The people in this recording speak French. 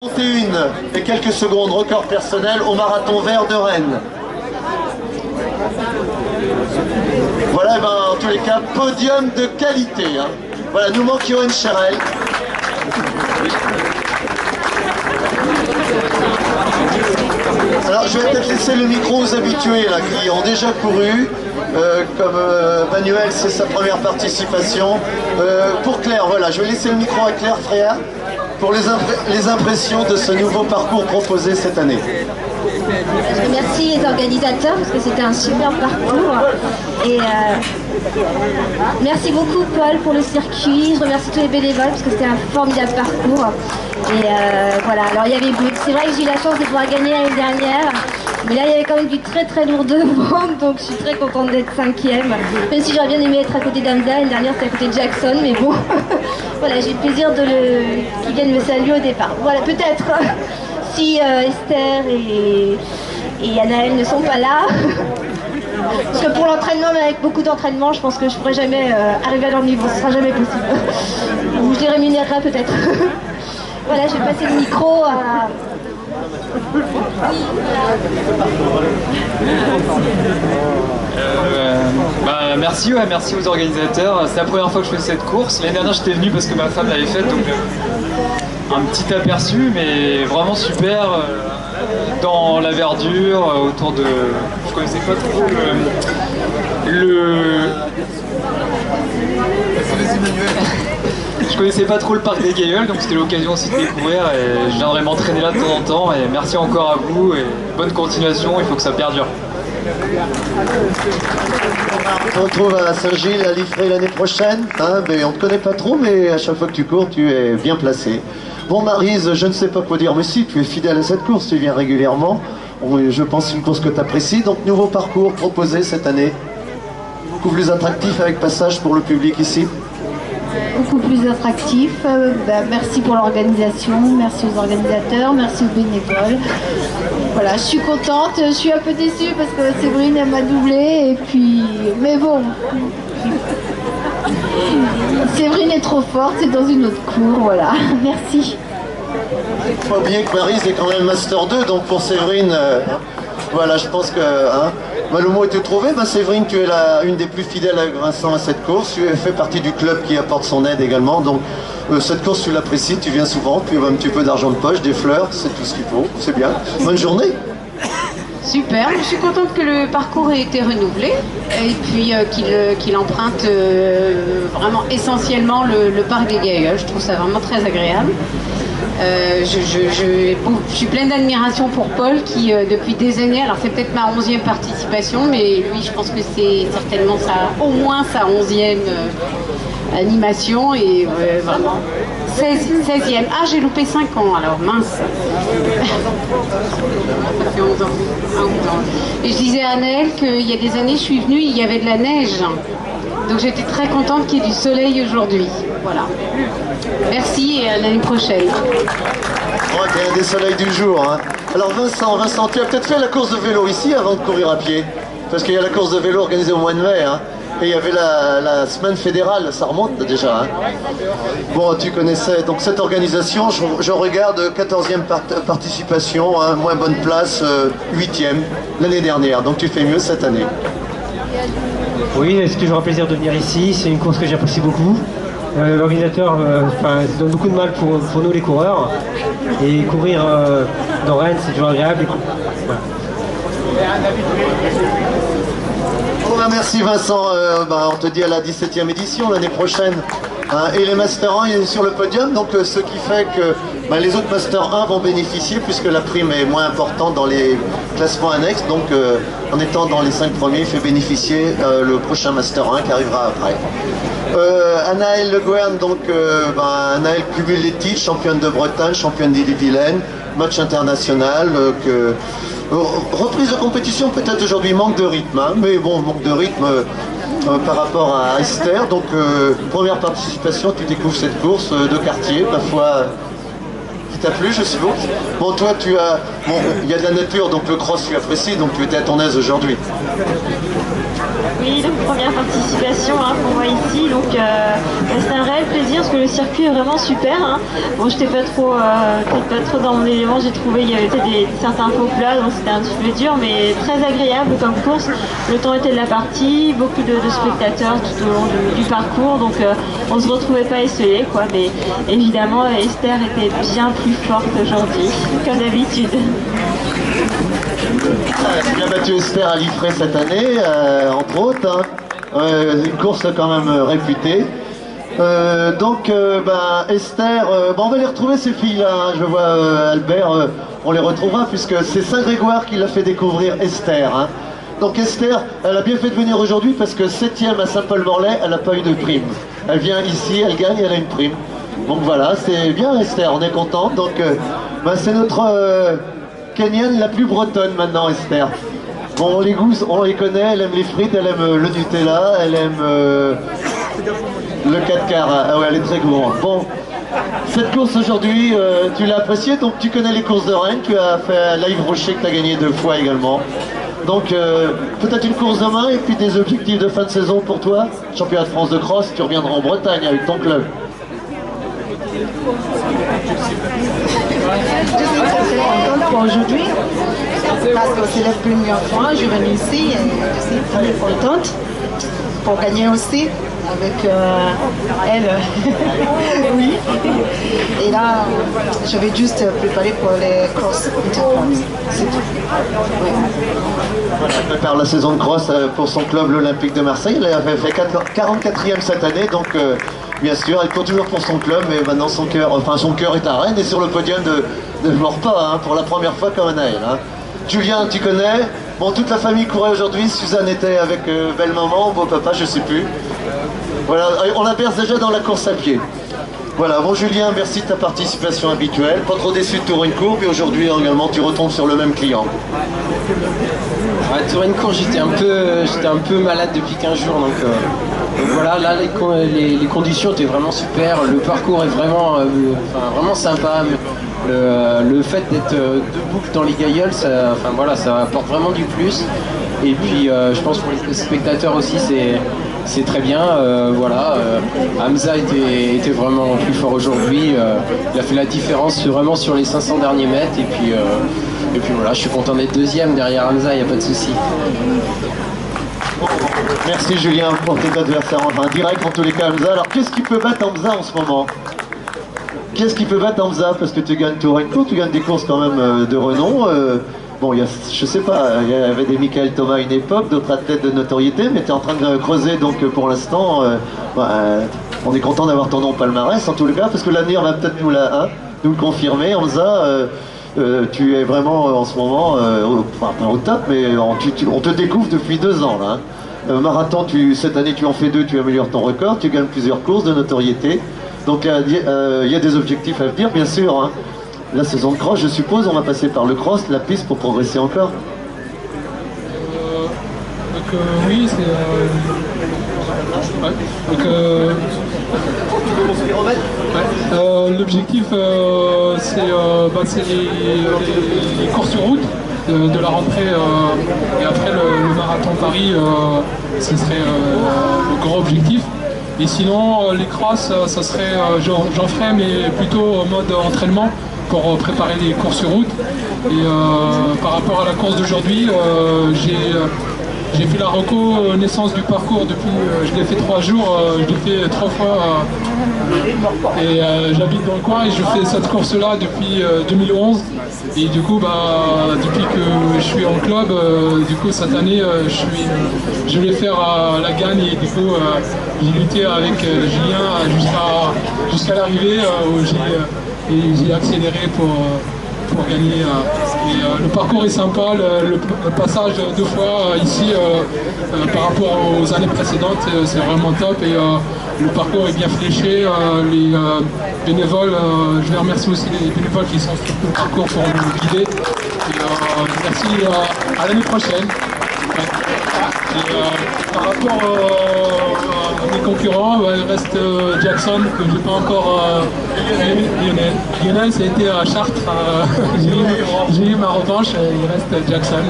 41 et quelques secondes, record personnel au marathon vert de Rennes. Voilà, en tous les cas, podium de qualité. Hein. Voilà, nous manque Johan Cherel. Alors, je vais peut-être laisser le micro aux habitués là, qui ont déjà couru. Comme Manuel, c'est sa première participation. Pour Claire, voilà, je vais laisser le micro à Claire Fréa pour les impressions de ce nouveau parcours proposé cette année. Je remercie les organisateurs parce que c'était un super parcours. Et merci beaucoup Paul pour le circuit. Je remercie tous les bénévoles parce que c'était un formidable parcours. Et voilà, alors il y avait, c'est vrai que j'ai eu la chance de pouvoir gagner l'année dernière. Mais là, il y avait quand même du très lourd devant, donc je suis très contente d'être 5e. Même si j'aurais bien aimé être à côté d'Amza, l'année dernière c'était à côté de Jackson, mais bon, voilà, j'ai le plaisir de qu'il vienne me saluer au départ. Voilà, peut-être si Esther et Anaël ne sont pas là, parce que pour l'entraînement, mais avec beaucoup d'entraînement, je pense que je ne pourrai jamais arriver à leur niveau, ce ne sera jamais possible. Ou je les rémunérerai peut-être. Voilà, je vais passer le micro à... Merci, merci aux organisateurs. C'est la première fois que je fais cette course. L'année dernière j'étais venu parce que ma femme l'avait faite, donc un petit aperçu, mais vraiment super dans la verdure, autour de... Je connaissais pas trop Je connaissais pas trop le parc des Gailleuls, donc c'était l'occasion aussi de découvrir et je viendrai m'entraîner là de temps en temps. Et merci encore à vous et bonne continuation, il faut que ça perdure. On se retrouve à Saint-Gilles, à Liffré l'année prochaine. Hein, mais on ne te connaît pas trop, mais à chaque fois que tu cours, tu es bien placé. Bon Maryse, je ne sais pas quoi dire, mais si, tu es fidèle à cette course, tu viens régulièrement. Je pense que c'est une course que tu apprécies. Donc nouveau parcours proposé cette année. Beaucoup plus attractif avec passage pour le public ici. Beaucoup plus attractif. Merci pour l'organisation, merci aux organisateurs, merci aux bénévoles. Voilà, je suis contente, je suis un peu déçue parce que Séverine elle m'a doublé et puis... Mais bon, Séverine est trop forte, c'est dans une autre cour, voilà. Merci. Il faut pas oublier que Maryse est quand même Master 2, donc pour Séverine, voilà, je pense que... Hein, le mot était trouvé. Séverine, tu es une des plus fidèles avec Vincent à cette course. Tu fais partie du club qui apporte son aide également. Donc cette course, tu l'apprécies, tu viens souvent. Tu as un petit peu d'argent de poche, des fleurs, c'est tout ce qu'il faut. C'est bien. Bonne journée. Super, je suis contente que le parcours ait été renouvelé et puis qu'il emprunte vraiment essentiellement le parc des Gailleuls. Je trouve ça vraiment très agréable. Je suis pleine d'admiration pour Paul qui depuis des années, alors c'est peut-être ma 11e participation, mais lui je pense que c'est certainement au moins sa 11e animation et vraiment 16e. Ah, j'ai loupé 5 ans alors, mince. Ça fait 11 ans. 11 ans. Et je disais à Anaël qu'il y a des années je suis venue, il y avait de la neige. Donc j'étais très contente qu'il y ait du soleil aujourd'hui. Voilà. Merci et à l'année prochaine. Il y a des soleils du jour. Hein. Alors Vincent, tu as peut-être fait la course de vélo ici avant de courir à pied. Parce qu'il y a la course de vélo organisée au mois de mai. Hein. Et il y avait la semaine fédérale, ça remonte déjà. Hein. Bon, tu connaissais donc cette organisation, je regarde 14e participation, hein, moins bonne place, 8e l'année dernière. Donc tu fais mieux cette année. Oui, c'est toujours un plaisir de venir ici, c'est une course que j'apprécie beaucoup. L'organisateur donne beaucoup de mal pour nous les coureurs. Et courir dans Rennes, c'est toujours agréable. Voilà. Merci Vincent, on te dit à la 17e édition l'année prochaine. Hein, et les Master 1 est sur le podium, donc ce qui fait que les autres Master 1 vont bénéficier puisque la prime est moins importante dans les classements annexes. Donc en étant dans les 5 premiers, il fait bénéficier le prochain Master 1 qui arrivera après. Anaël Le Gouern, donc Anaël cumule les titres, championne de Bretagne, championne d'Ille-et-Vilaine, match international. Reprise de compétition peut-être aujourd'hui, manque de rythme, hein, mais bon, manque de rythme par rapport à Esther. Donc première participation, tu découvres cette course de quartier, parfois qui t'a plu, je suppose. Bon, toi, bon, il y a de la nature, donc le cross, tu apprécies, donc tu étais à ton aise aujourd'hui. Oui, donc première participation qu'on voit ici, donc c'est un réel plaisir parce que le circuit est vraiment super. Bon, j'étais pas trop dans mon élément, j'ai trouvé il y avait certains faux plats, donc c'était un petit peu dur, mais très agréable comme course. Le temps était de la partie, beaucoup de spectateurs tout au long du parcours, donc on se retrouvait pas esselés, quoi. Mais évidemment, Esther était bien plus forte aujourd'hui, comme d'habitude. Tu as battu Esther à Liffré cette année, entre autres, une course quand même réputée. Esther, on va les retrouver ces filles-là, je vois Albert, on les retrouvera puisque c'est Saint-Grégoire qui l'a fait découvrir Esther. Donc Esther, elle a bien fait de venir aujourd'hui parce que 7e à Saint-Paul-Morlaix, elle n'a pas eu de prime. Elle vient ici, elle gagne, elle a une prime. Donc voilà, c'est bien Esther, on est content. Donc c'est notre Kenyane la plus bretonne maintenant, Esther. Bon, les goûts, on les connaît, elle aime les frites, elle aime le Nutella, elle aime le 4 quarts. Ah ouais, elle est très gourmande. Bon, cette course aujourd'hui, tu l'as appréciée, donc tu connais les courses de Rennes, tu as fait Live Rocher que tu as gagné 2 fois également. Donc peut-être une course demain et puis des objectifs de fin de saison pour toi. Championnat de France de cross, tu reviendras en Bretagne avec ton club. Je suis très contente pour aujourd'hui parce que c'est la première fois que je viens ici et je suis très contente pour gagner aussi avec elle. Oui. Et là, je vais juste préparer pour les cross intercross. C'est tout. Oui. Elle prépare la saison de cross pour son club l'Olympique de Marseille. Elle avait fait 44e cette année, donc bien sûr, elle court toujours pour son club, mais maintenant son cœur est à Rennes et sur le podium de Morpa, pour la première fois comme Anaël. Julien, tu connais. Bon, toute la famille courait aujourd'hui. Suzanne était avec belle maman, beau papa, je sais plus. Voilà, on la berce déjà dans la course à pied. Voilà, bon Julien, merci de ta participation habituelle. Pas trop déçu de Tour-une-Courbe et aujourd'hui également tu retombes sur le même client. Ouais, Tour-une-Courbe, j'étais un peu malade depuis 15 jours, donc voilà, là les conditions étaient vraiment super, le parcours est vraiment sympa. Le fait d'être deux boucles dans les gailleuls, ça apporte vraiment du plus. Et puis je pense pour les spectateurs aussi c'est très bien. Hamza était vraiment plus fort aujourd'hui. Il a fait la différence vraiment sur les 500 derniers mètres. Et puis voilà, je suis content d'être deuxième derrière Hamza, il n'y a pas de souci. Merci Julien pour tes adversaires direct en tous les cas Hamza. Alors qu'est-ce qui peut battre Hamza en ce moment? Qu'est-ce qui peut battre Hamza? Parce que tu gagnes Tour-une-Courbe, tu gagnes des courses quand même de renom. Bon, je sais pas, il y avait des Michael Thomas à une époque, d'autres athlètes de notoriété, mais tu es en train de creuser, donc pour l'instant, on est content d'avoir ton nom au palmarès en tous les cas, parce que l'avenir va peut-être nous le confirmer. Hamza, tu es vraiment en ce moment, pas au top, mais on te découvre depuis 2 ans là. Marathon, cette année tu en fais 2, tu améliores ton record, tu gagnes plusieurs courses de notoriété. Donc il y a des objectifs à venir, bien sûr. La saison de cross, je suppose, on va passer par le cross, la piste pour progresser encore. Oui, c'est... l'objectif, c'est les courses sur route de la rentrée et après le marathon Paris, ce serait le grand objectif. Et sinon, les crosses, ça serait, j'en ferais, mais plutôt en mode entraînement pour préparer les courses sur route. Et par rapport à la course d'aujourd'hui, j'ai fait la reconnaissance du parcours depuis, je l'ai fait 3 jours, je l'ai fait 3 fois. Et j'habite dans le coin et je fais cette course-là depuis 2011. Et du coup, depuis que je suis en club, du coup cette année, je vais faire la gagne et du coup, j'ai lutté avec Julien jusqu'à l'arrivée où j'ai accéléré pour gagner. Le parcours est sympa, le passage 2 fois ici par rapport aux années précédentes, c'est vraiment top et le parcours est bien fléché. Les bénévoles, je les remercie aussi les bénévoles qui sont sur le parcours pour nous guider. Et, merci, à l'année prochaine. Ouais. Par rapport à mes concurrents, il reste Jackson, que je n'ai pas encore Lionel. Lionel, ça a été à Chartres. J'ai eu ma revanche, il reste Jackson.